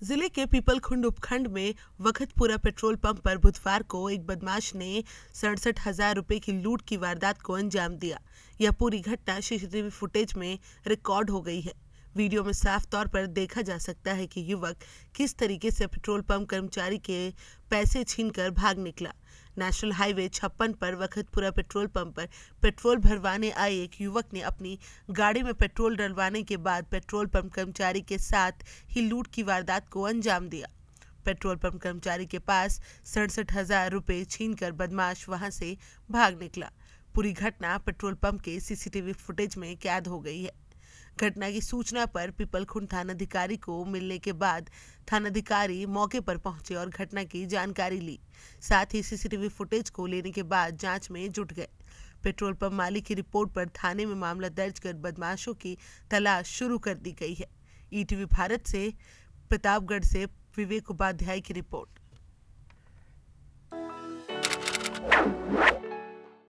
जिले के पीपलखुंड उपखंड में वखतपुरा पेट्रोल पंप पर बुधवार को एक बदमाश ने 67,000 रुपए की लूट की वारदात को अंजाम दिया। यह पूरी घटना सीसीटीवी फुटेज में रिकॉर्ड हो गई है। वीडियो में साफ तौर पर देखा जा सकता है कि युवक किस तरीके से पेट्रोल पंप कर्मचारी के पैसे छीनकर भाग निकला। नेशनल हाईवे 56 पर वखतपुरा पेट्रोल पंप पर पेट्रोल भरवाने आए एक युवक ने अपनी गाड़ी में पेट्रोल डलवाने के बाद पेट्रोल पंप कर्मचारी के साथ ही लूट की वारदात को अंजाम दिया। पेट्रोल पंप कर्मचारी के पास 67,000 रुपए छीनकर बदमाश वहां से भाग निकला। पूरी घटना पेट्रोल पंप के सीसीटीवी फुटेज में कैद हो गई है। घटना की सूचना पर पीपलखुंड थानाधिकारी को मिलने के बाद थानाधिकारी मौके पर पहुंचे और घटना की जानकारी ली। साथ ही सीसीटीवी फुटेज को लेने के बाद जांच में जुट गए। पेट्रोल पंप मालिक की रिपोर्ट पर थाने में मामला दर्ज कर बदमाशों की तलाश शुरू कर दी गई है। ईटीवी भारत से प्रतापगढ़ से विवेक उपाध्याय की रिपोर्ट।